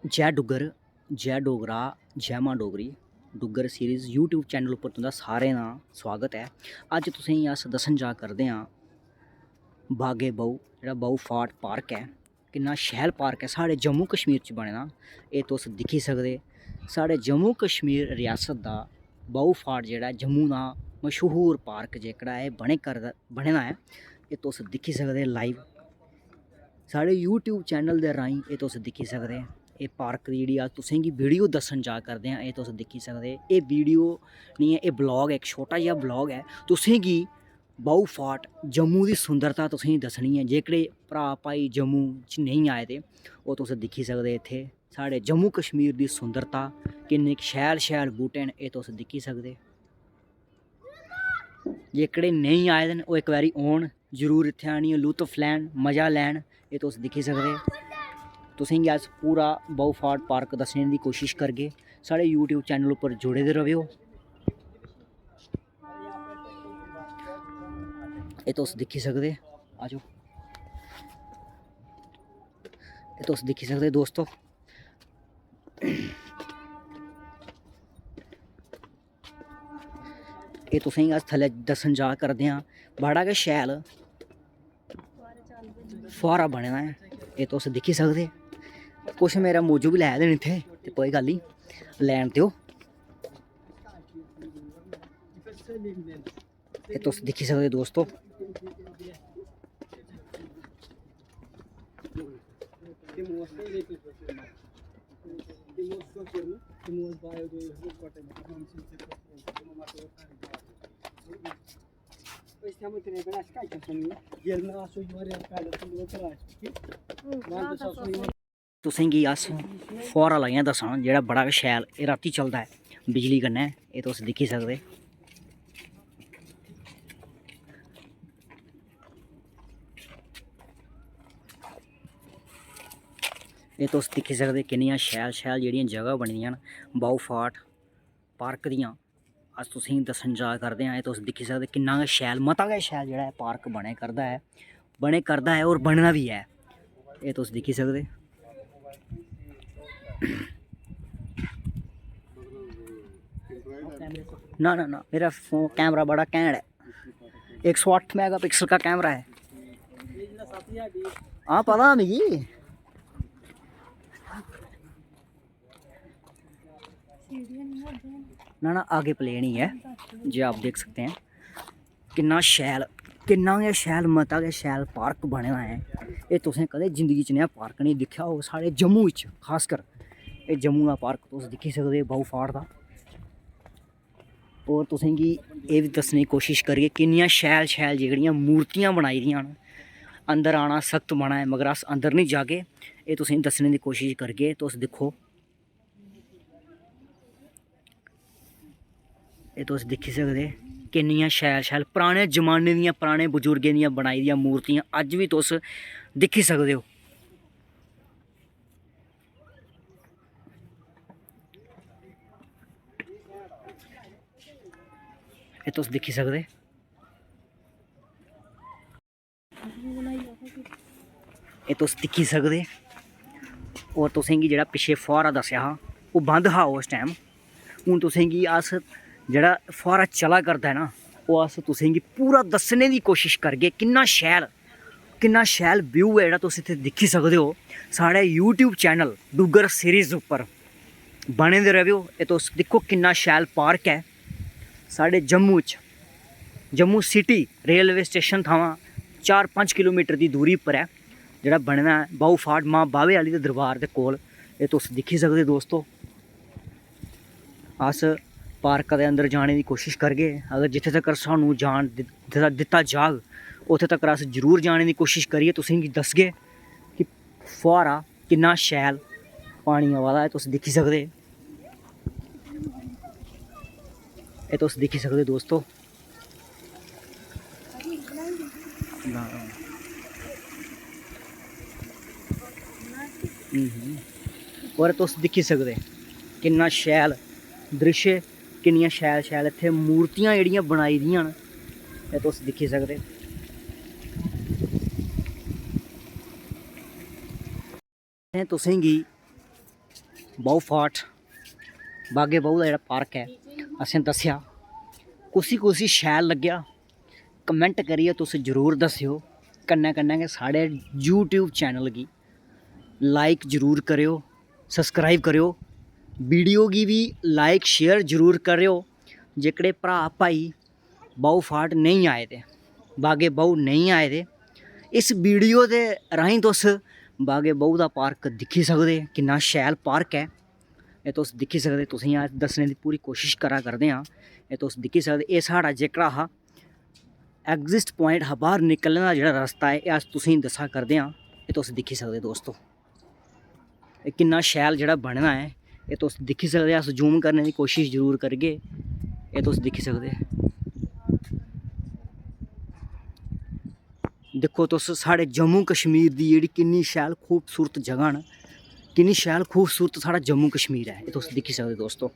जय डुग्गर, जय डोगरा, जय मां Dogri. Duggar series YouTube channel उप्पर तुंदा सारें दा स्वागत है। अज्ज तुसेंगी अस दस्सन जा करदे आं बागे बहु, जेह्ड़ा बहु फोर्ट पार्क है। किन्ना शैल पार्क है, साढ़े जम्मू कश्मीर च बने दा। एह् तुस दिक्खी सकदे, साढ़े जम्मू कश्मीर रियासत दा बहु फोर्ट जेह्ड़ा जम्मू दा मशहूर पार्क जेह्कड़ा है बने दा है। एह् तुस दिक्खी सकदे लाइव साढ़े यूट्यूब चैनल दे राहीं। एह् तुस दिक्खी सकदे एह् पार्क दी जेह्ड़ी अस तुसेंगी वीडियो दस्सन जा करदे आं। एह् तुस दिक्खी सकदे, एह् वीडियो नहीं है, एह् ब्लॉग है, एक छोटा जेहा ब्लॉग है। तुसेंगी बहु फोर्ट जम्मू दी सुंदरता तुसेंगी दस्सनी है। जेह्कड़े भ्रा भाई जम्मू च नेईं आए दे ओह् तुस दिक्खी सकदे इत्थै साढ़े जम्मू कश्मीर दी सुंदरता। किन्ने शैल शैल बूह्टे न, एह् तुस दिक्खी सकदे। जेह्कड़े नेईं आए दे न ओह् इक बारी औन, जरूर इत्थै आनियै लुत्फ लैन, मज़ा लैन। एह् तुस दिक्खी सकदे। तुसेंगी अस पूरा बहु फोर्ट पार्क दस्सने दी कोशिश करगे। साढ़े यूट्यूब चैनल उप्पर जुड़े दे रवेओ। एह् तुस दिक्खी सकदे, आ जाओ। एह् तुस दिक्खी सकदे दोस्तो, एह् तुसेंगी अस थल्लै दस्सन जा करदे आं। बड़ा गै शैल फुहारा बने दा है, एह् तुस दिक्खी सकदे। कुछ मेरा मौजू बी लै दे न इत्थै, ते कोई गल्ल निं, लैन देओ। एह् तुस दिक्खी सकदे दोस्तो, तुसेंगी अस फुहारा लाइयां दस्सना जेह्ड़ा बड़ा गै शैल, एह् रातीं चलदा है बिजली कन्नै। एह् तुस दिक्खी सकदे। एह् तुस दिक्खी सकदे किन्नियां शैल शैल जेह्ड़ियां जगह बनी दियां न बहु फोर्ट पार्क दियां। अस तुसेंगी दस्सन जा करदे आं। एह् तुस दिक्खी सकदे किन्ना गै शैल, मता गै शैल जेह्ड़ा पार्क बने करदा है और बनना भी है। एह् तुस दिक्खी सकदे। ना ना ना, मेरा फोन कैमरा बड़ा कैंड है, 108 मेगापिक्सल का कैमरा है। हाँ पता मिगी। ना ना आगे प्लेन ही है, जो आप देख सकते हैं। किन्ना शैल, किन्ना गै शैल, मता गै शैल पार्क बने दा है। एह् तुसें कदें जिंदगी च नेहा पार्क नहीं दिक्खेआ होग साढ़े जम्मू च, खासकर एह् जम्मू दा पार्क तुस दिक्खी सकदे बहु फोर्ट दा। और तुसेंगी एह् बी दस्सने दी कोशिश करिए किन्नियां शैल शैल जेह्ड़ियां मूर्तियां बनाई दियां न। अंदर आना सख्त मना है, मगर अस अंदर नहीं जागे। एह् तुसेंगी दस्सने दी कोशिश करगे। तुस दिक्खो, एह् तुस दिक्खी सकदे किन्नियां शैल शैल पराने जमाने दियां, पराने बजुर्गें दियां बनाई दियां मूर्तियां अज्ज भी तुस दिक्खी सकदे हो। एह् तुस दिक्खी सकदे। एह् तुस दिक्खी सकदे। और तुसेंगी जेह्ड़ा पिच्छे फुहारा दस्सेआ हा ओह् बंद हा उस टाइम। हून तुसेंगी अस जेह्ड़ा फुहारा चला करदा है ना, ओह् अस तुसेंगी पूरा दस्सने दी कोशिश करगे। किन्ना शैल व्यू है जेह्ड़ा तुस इत्थै दिक्खी सकदे हो। साढ़े यूट्यूब चैनल डुग्गर सीरीज़ उप्पर बने दे रवेओ। एह् तुस दिक्खो किन्ना शैल पार्क है साढ़े जम्मू च। जम्मू सिटी रेलवे स्टेशन थमां 4-5 किलोमीटर दी दूरी पर है जेह्ड़ा बने दा है बहु फोर्ट मां बाह्वे आह्ली दे दरबार दे कोल। एह् तुस दिक्खी सकदे दोस्तो। अस पार्क दे अंदर जाने दी कोशिश करगे। अगर जित्थे तक्कर सानू जान दित्ता जाग उत्थे तक्कर अस जरूर जाने दी कोशिश करियै तुसेंगी दस्सगे कि फुहारा किन्ना शैल पानी आवा दा है। तुस दिक्खी सकदे, एह् तुस दिक्खी सकदे दोस्तो। और तुस दिक्खी सकदे किन्ना शैल दृश्य, किन्नियां शैल शैल इत्थै मूर्तियां जेह्ड़ियां बनाई दियां न। एह् तुस दिक्खी सकदे। तुसेंगी बहु फोर्ट बागे बहु का जो पार्क है असें दस्या कुसी शैल लग्या कमेंट करिए तुस जरूर दस्सियो कन्नै कन्नै गै साढ़े यूट्यूब चैनल गी लाइक जरूर करियो सब्सक्राइब करियो वीडियो गी भी लाइक शेयर जरूर करियो जेकड़े भरा भाई बहु फाट नहीं आए थे बागे बहु नहीं आए थे इस वीडियो दे राहीं तुस बागे बहु दा पार्क दिक्खी सकदे किन्ना शैल पार्क है ये तुस दिक्खी सकदे तुसेंगी अस दस्सने दी पूरी कोशिश करा करदे आं ये तुस दिक्खी सकदे एह् साढ़ा जेह्कड़ा हा एग्जिट पॉइंट हा बाहर निकलने का जेह्ड़ा रस्ता है एह् अस तुसेंगी दस्सा करदे आं ये तुस दिक्खी सकदे दोस्तों एह् किन्ना शैल जेह्ड़ा बने दा है एह् तुस दिक्खी सकदे अस जूम करने की कोशिश जरूर करगे एह् तुस दिक्खी सकदे दिक्खो तुस साढ़े जम्मू कश्मीर दी जेह्ड़ी किन्नी शैल खूबसूरत जगह न किन्नी शैल खूबसूरत साढ़ा जम्मू कश्मीर है ये तुस दिक्खी सकदे दोस्तों